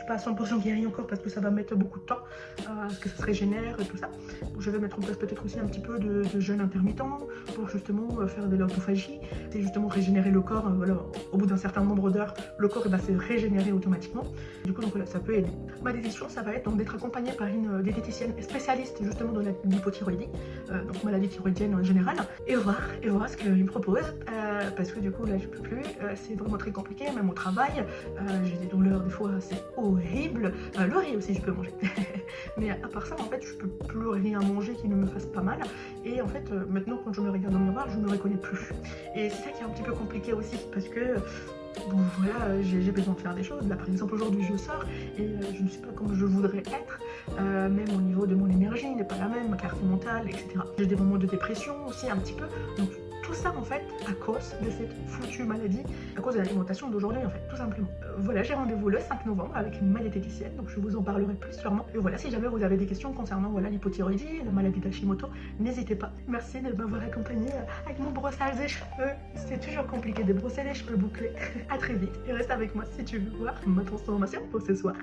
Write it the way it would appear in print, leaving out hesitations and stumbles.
pas à 100% guérie encore parce que ça va mettre beaucoup de temps, parce que ça se régénère et tout ça. Je vais mettre en place peut-être aussi un petit peu de jeûne intermittent pour justement faire de l'autophagie, c'est justement régénérer le corps. Voilà, au bout d'un certain nombre d'heures, le corps va se régénérer automatiquement. Du coup, donc voilà, ça peut aider. Ma décision, ça va être donc d'être accompagnée par une diététicienne spécialiste justement dans l'hypothyroïdie, donc maladie thyroïdienne en général, et voir ce qu'il me propose, parce que du coup là je peux plus, c'est vraiment très compliqué, même au travail, j'ai des douleurs des fois, c'est horrible, le riz aussi je peux manger, mais à part ça en fait je peux plus rien manger qui ne me fasse pas mal, et en fait maintenant quand je me regarde dans le miroir je me reconnais plus, et c'est ça qui est un petit peu compliqué aussi, parce que bon voilà, j'ai besoin de faire des choses. Là par exemple aujourd'hui je sors et je ne suis pas comme je voudrais être, même au niveau de mon énergie n'est pas la même, ma clarté mentale, etc. J'ai des moments de dépression aussi un petit peu, donc tout ça en fait à cause de cette foutue maladie, à cause de l'alimentation d'aujourd'hui en fait, tout simplement. Voilà, j'ai rendez-vous le 5 novembre avec ma diététicienne, donc je vous en parlerai plus sûrement. Et voilà, si jamais vous avez des questions concernant voilà l'hypothyroïdie, la maladie d'Hashimoto, n'hésitez pas. Merci de m'avoir accompagné avec mon brossage des cheveux. C'est toujours compliqué de brosser les cheveux bouclés. À très vite et reste avec moi si tu veux voir ma transformation pour ce soir.